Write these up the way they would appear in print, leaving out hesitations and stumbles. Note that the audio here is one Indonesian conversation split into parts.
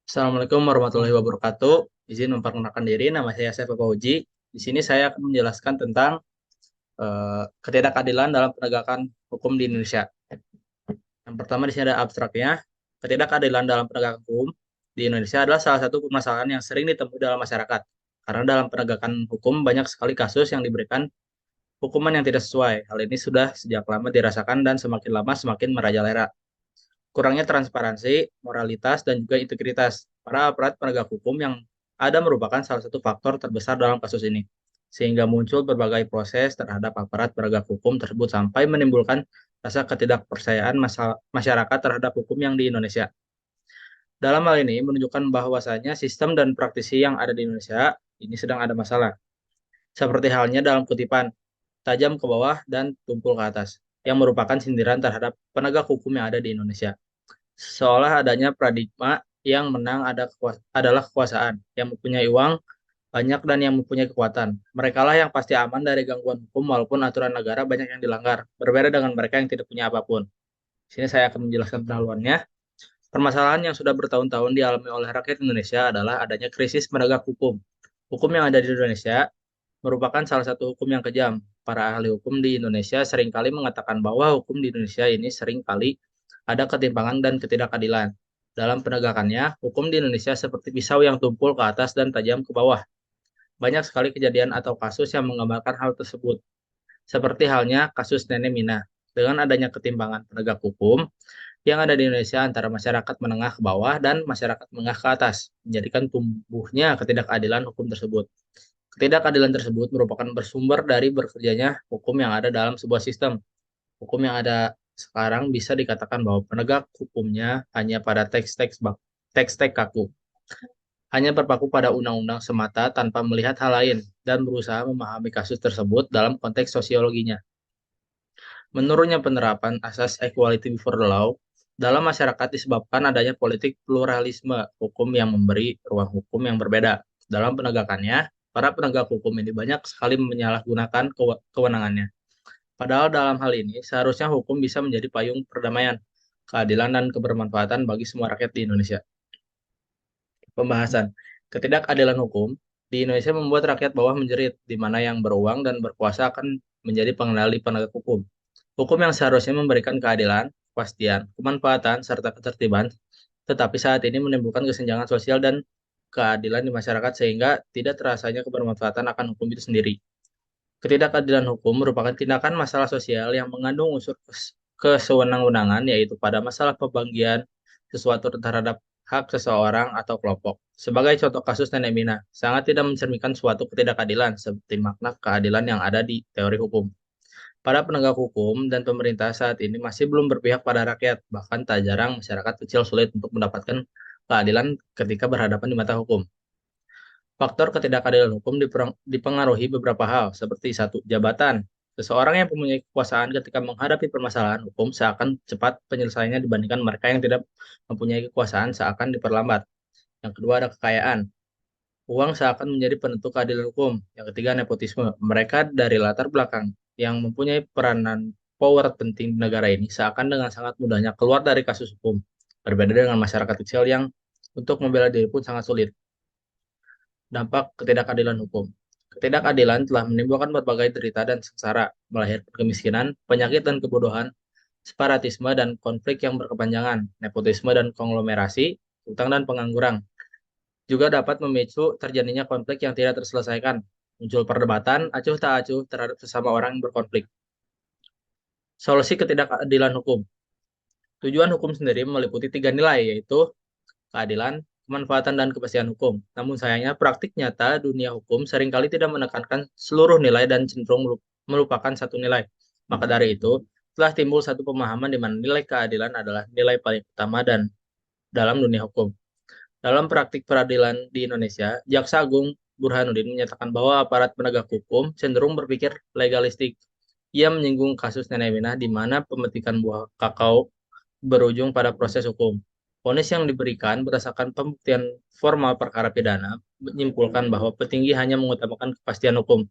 Assalamualaikum warahmatullahi wabarakatuh. Izin memperkenalkan diri, nama saya Saiful Fauzi. Di sini saya akan menjelaskan tentang ketidakadilan dalam penegakan hukum di Indonesia. Yang pertama di sini ada abstraknya. Ketidakadilan dalam penegakan hukum di Indonesia adalah salah satu permasalahan yang sering ditemui dalam masyarakat. Karena dalam penegakan hukum banyak sekali kasus yang diberikan hukuman yang tidak sesuai. Hal ini sudah sejak lama dirasakan dan semakin lama semakin merajalela. Kurangnya transparansi, moralitas, dan juga integritas para aparat penegak hukum yang ada merupakan salah satu faktor terbesar dalam kasus ini. Sehingga muncul berbagai proses terhadap aparat penegak hukum tersebut sampai menimbulkan rasa ketidakpercayaan masyarakat terhadap hukum yang di Indonesia. Dalam hal ini menunjukkan bahwasanya sistem dan praktisi yang ada di Indonesia ini sedang ada masalah. Seperti halnya dalam kutipan tajam ke bawah dan tumpul ke atas, yang merupakan sindiran terhadap penegak hukum yang ada di Indonesia. Seolah adanya paradigma yang menang adalah kekuasaan, yang mempunyai uang banyak dan yang mempunyai kekuatan. Mereka lah yang pasti aman dari gangguan hukum walaupun aturan negara banyak yang dilanggar, berbeda dengan mereka yang tidak punya apapun. Di sini saya akan menjelaskan pendahuluannya. Permasalahan yang sudah bertahun-tahun dialami oleh rakyat Indonesia adalah adanya krisis penegak hukum. Hukum yang ada di Indonesia merupakan salah satu hukum yang kejam. Para ahli hukum di Indonesia seringkali mengatakan bahwa hukum di Indonesia ini seringkali ada ketimpangan dan ketidakadilan. Dalam penegakannya, hukum di Indonesia seperti pisau yang tumpul ke atas dan tajam ke bawah. Banyak sekali kejadian atau kasus yang menggambarkan hal tersebut. Seperti halnya kasus Nenek Mina. Dengan adanya ketimpangan penegak hukum yang ada di Indonesia antara masyarakat menengah ke bawah dan masyarakat menengah ke atas, menjadikan tumbuhnya ketidakadilan hukum tersebut. Ketidakadilan tersebut merupakan bersumber dari bekerjanya hukum yang ada dalam sebuah sistem. Hukum yang ada sekarang bisa dikatakan bahwa penegak hukumnya hanya pada teks-teks kaku, hanya berpaku pada undang-undang semata tanpa melihat hal lain dan berusaha memahami kasus tersebut dalam konteks sosiologinya. Menurutnya penerapan asas equality before the law dalam masyarakat disebabkan adanya politik pluralisme hukum yang memberi ruang hukum yang berbeda. Dalam penegakannya, para penegak hukum ini banyak sekali menyalahgunakan kewenangannya. Padahal dalam hal ini, seharusnya hukum bisa menjadi payung perdamaian, keadilan, dan kebermanfaatan bagi semua rakyat di Indonesia. Pembahasan ketidakadilan hukum di Indonesia membuat rakyat bawah menjerit, di mana yang beruang dan berkuasa akan menjadi pengendali penegak hukum. Hukum yang seharusnya memberikan keadilan, kepastian, kemanfaatan, serta ketertiban, tetapi saat ini menimbulkan kesenjangan sosial dan keadilan di masyarakat sehingga tidak terasanya kebermanfaatan akan hukum itu sendiri. Ketidakadilan hukum merupakan tindakan masalah sosial yang mengandung unsur kesewenang-wenangan, yaitu pada masalah pembagian sesuatu terhadap hak seseorang atau kelompok. Sebagai contoh kasus Nenek Mina, sangat tidak mencerminkan suatu ketidakadilan seperti makna keadilan yang ada di teori hukum. Para penegak hukum dan pemerintah saat ini masih belum berpihak pada rakyat, bahkan tak jarang masyarakat kecil sulit untuk mendapatkan keadilan ketika berhadapan di mata hukum. Faktor ketidakadilan hukum dipengaruhi beberapa hal, seperti satu, jabatan. Seseorang yang mempunyai kekuasaan ketika menghadapi permasalahan hukum seakan cepat penyelesaiannya dibandingkan mereka yang tidak mempunyai kekuasaan seakan diperlambat. Yang kedua ada kekayaan. Uang seakan menjadi penentu keadilan hukum. Yang ketiga nepotisme. Mereka dari latar belakang yang mempunyai peranan power penting di negara ini seakan dengan sangat mudahnya keluar dari kasus hukum. Berbeda dengan masyarakat kecil yang untuk membela diri pun sangat sulit. Dampak ketidakadilan hukum. Ketidakadilan telah menimbulkan berbagai derita dan sengsara, melahirkan kemiskinan, penyakit dan kebodohan, separatisme dan konflik yang berkepanjangan, nepotisme dan konglomerasi, utang dan pengangguran. Juga dapat memicu terjadinya konflik yang tidak terselesaikan, muncul perdebatan acuh tak acuh terhadap sesama orang yang berkonflik. Solusi ketidakadilan hukum. Tujuan hukum sendiri meliputi tiga nilai, yaitu keadilan, kemanfaatan, dan kepastian hukum. Namun sayangnya praktik nyata dunia hukum seringkali tidak menekankan seluruh nilai dan cenderung melupakan satu nilai. Maka dari itu, telah timbul satu pemahaman di mana nilai keadilan adalah nilai paling utama dan dalam dunia hukum. Dalam praktik peradilan di Indonesia, Jaksa Agung Burhanuddin menyatakan bahwa aparat penegak hukum cenderung berpikir legalistik. Ia menyinggung kasus Nenek Minah di mana pemetikan buah kakao berujung pada proses hukum. Vonis yang diberikan berdasarkan pembuktian formal perkara pidana menyimpulkan bahwa petinggi hanya mengutamakan kepastian hukum.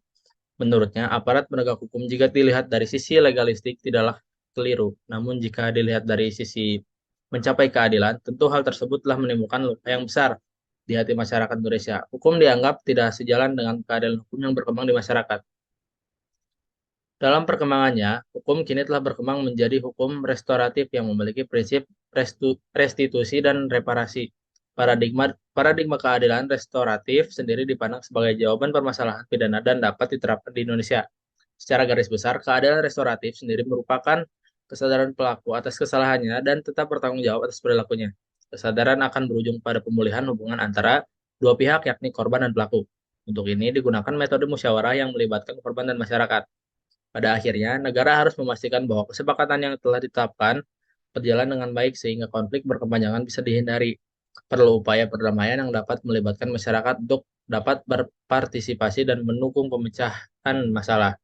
Menurutnya, aparat penegak hukum jika dilihat dari sisi legalistik tidaklah keliru, namun jika dilihat dari sisi mencapai keadilan, tentu hal tersebut telah menimbulkan luka yang besar di hati masyarakat Indonesia. Hukum dianggap tidak sejalan dengan keadilan hukum yang berkembang di masyarakat. Dalam perkembangannya, hukum kini telah berkembang menjadi hukum restoratif yang memiliki prinsip restitusi dan reparasi. Paradigma paradigma keadilan restoratif sendiri dipandang sebagai jawaban permasalahan pidana dan dapat diterapkan di Indonesia. Secara garis besar, keadilan restoratif sendiri merupakan kesadaran pelaku atas kesalahannya dan tetap bertanggung jawab atas perilakunya. Kesadaran akan berujung pada pemulihan hubungan antara dua pihak, yakni korban dan pelaku. Untuk ini digunakan metode musyawarah yang melibatkan korban dan masyarakat. Pada akhirnya, negara harus memastikan bahwa kesepakatan yang telah ditetapkan berjalan dengan baik sehingga konflik berkepanjangan bisa dihindari. Perlu upaya perdamaian yang dapat melibatkan masyarakat untuk dapat berpartisipasi dan mendukung pemecahan masalah.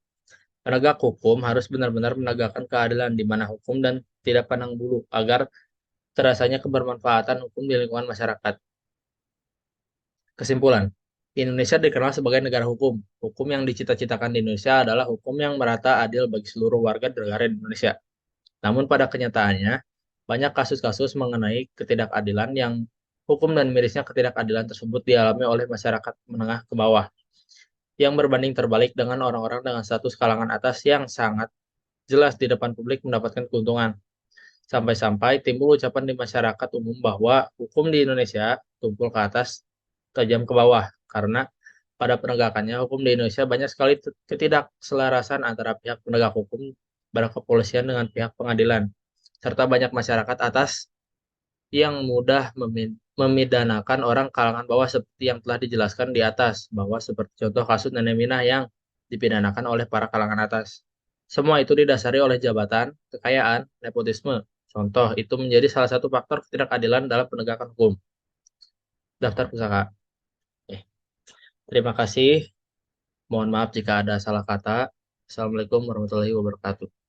Penegak hukum harus benar-benar menegakkan keadilan di mana hukum dan tidak pandang bulu agar terasanya kebermanfaatan hukum di lingkungan masyarakat. Kesimpulan, Indonesia dikenal sebagai negara hukum. Hukum yang dicita-citakan di Indonesia adalah hukum yang merata adil bagi seluruh warga negara di Indonesia. Namun pada kenyataannya, banyak kasus-kasus mengenai ketidakadilan yang hukum dan mirisnya ketidakadilan tersebut dialami oleh masyarakat menengah ke bawah, yang berbanding terbalik dengan orang-orang dengan status kalangan atas yang sangat jelas di depan publik mendapatkan keuntungan. Sampai-sampai timbul ucapan di masyarakat umum bahwa hukum di Indonesia tumpul ke atas, tajam ke bawah, karena pada penegakannya hukum di Indonesia banyak sekali ketidakselarasan antara pihak penegak hukum kepolisian dengan pihak pengadilan, serta banyak masyarakat atas yang mudah memidanakan orang kalangan bawah seperti yang telah dijelaskan di atas, bahwa seperti contoh kasus Nenek Minah yang dipidanakan oleh para kalangan atas. Semua itu didasari oleh jabatan, kekayaan, nepotisme. Contoh, itu menjadi salah satu faktor ketidakadilan dalam penegakan hukum. Daftar pusaka. Eh, Terima kasih. Mohon maaf jika ada salah kata. Assalamualaikum warahmatullahi wabarakatuh.